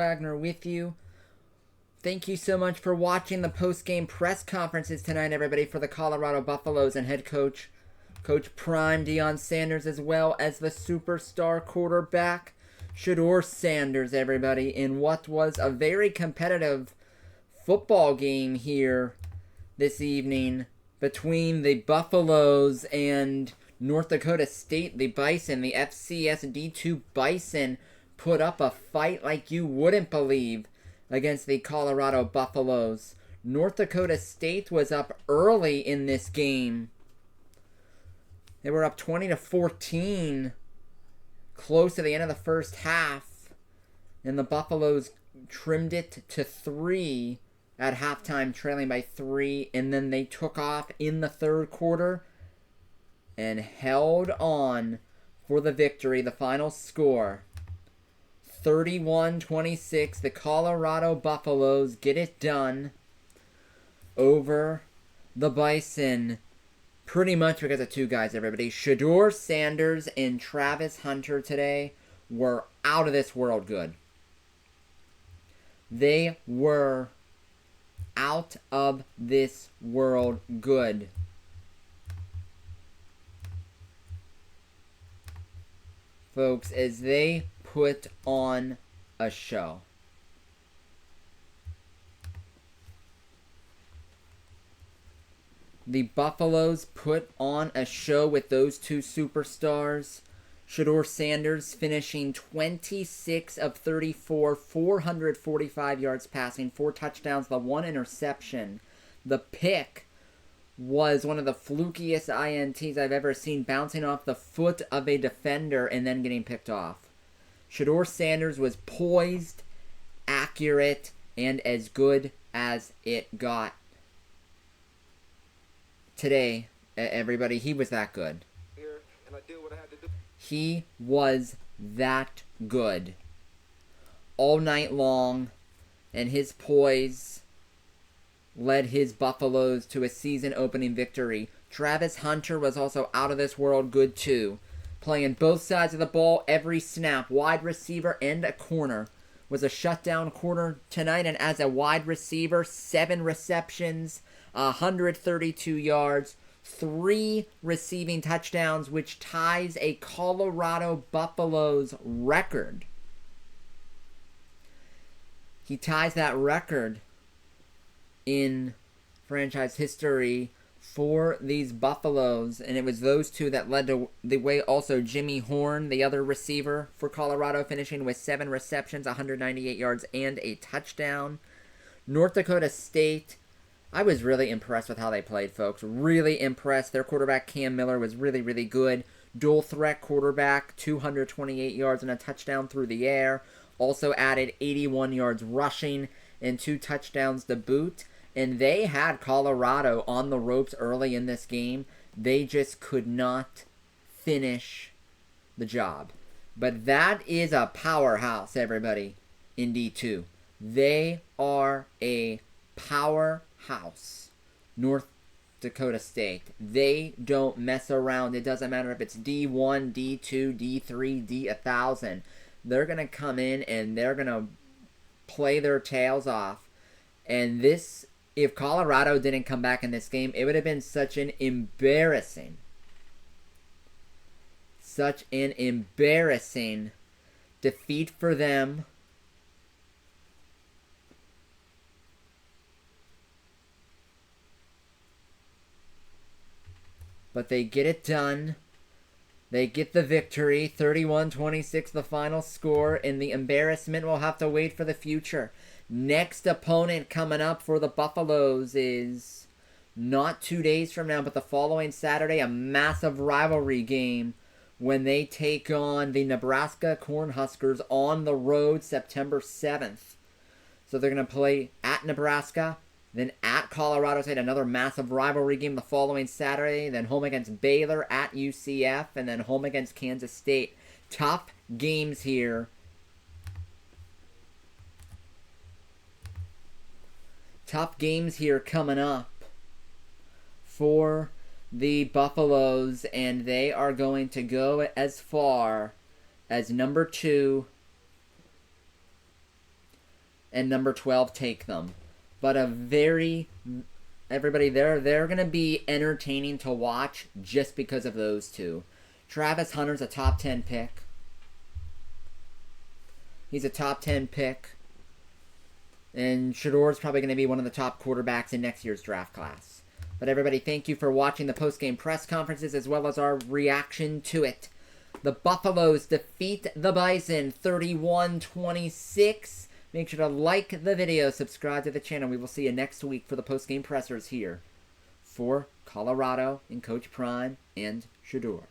Wagner with you. Thank you so much for watching the post-game press conferences tonight, everybody, for the Colorado Buffaloes and head coach, Coach Prime Deion Sanders, as well as the superstar quarterback, Shedeur Sanders, everybody, in what was a very competitive football game here this evening between the Buffaloes and North Dakota State, the Bison. The FCS D2 Bison put up a fight like you wouldn't believe against the Colorado Buffaloes. North Dakota State was up early in this game. They were up 20-14 close to the end of the first half, and the Buffaloes trimmed it to 3 at halftime, trailing by 3, and then they took off in the third quarter and held on for the victory. The final score, 31-26. The Colorado Buffaloes get it done over the Bison, pretty much because of two guys, everybody. Shedeur Sanders and Travis Hunter today were out of this world good. They were out of this world good. Folks, as they put on a show. The Buffaloes put on a show with those two superstars. Shedeur Sanders finishing 26 of 34, 445 yards passing, 4 touchdowns, the 1 interception. The pick was one of the flukiest INTs I've ever seen, bouncing off the foot of a defender and then getting picked off. Shedeur Sanders was poised, accurate, and as good as it got. Today, everybody, he was that good. He was that good all night long, and his poise led his Buffaloes to a season-opening victory. Travis Hunter was also out of this world good too, playing both sides of the ball every snap, wide receiver and a corner. Was a shutdown corner tonight, and as a wide receiver, 7 receptions, 132 yards, 3 receiving touchdowns, which ties a Colorado Buffaloes record. He ties that record in franchise history for these Buffaloes, and it was those two that led to the way also Jimmy Horn, the other receiver for Colorado, finishing with 7 receptions, 198 yards, and a touchdown. North Dakota State, I was really impressed with how they played, folks. Really impressed. Their quarterback, Cam Miller, was really, really good. Dual threat quarterback, 228 yards and a touchdown through the air. Also added 81 yards rushing and 2 touchdowns to boot. And they had Colorado on the ropes early in this game. They just could not finish the job. But that is a powerhouse, everybody, in D2. They are a powerhouse. North Dakota State. They don't mess around. It doesn't matter if it's D1, D2, D3, D1000. They're going to come in and they're going to play their tails off. And this, if Colorado didn't come back in this game, it would have been such an embarrassing defeat for them. But they get it done. They get the victory, 31-26 the final score, and the embarrassment will have to wait for the future. Next opponent coming up for the Buffaloes is not 2 days from now, but the following Saturday, a massive rivalry game when they take on the Nebraska Cornhuskers on the road September 7th. So they're going to play at Nebraska, then at Colorado State, another massive rivalry game the following Saturday, then home against Baylor, at UCF, and then home against Kansas State. Tough games here. Tough games here coming up for the Buffaloes, and they are going to go as far as number 2 and number 12 take them. But everybody, they're going to be entertaining to watch just because of those two. Travis Hunter's a top 10 pick. He's a top 10 pick. And Shedor's probably going to be one of the top quarterbacks in next year's draft class. But everybody, thank you for watching the post-game press conferences as well as our reaction to it. The Buffaloes defeat the Bison 31-26. Make sure to like the video, subscribe to the channel. We will see you next week for the post-game pressers here for Colorado and Coach Prime and Shedor.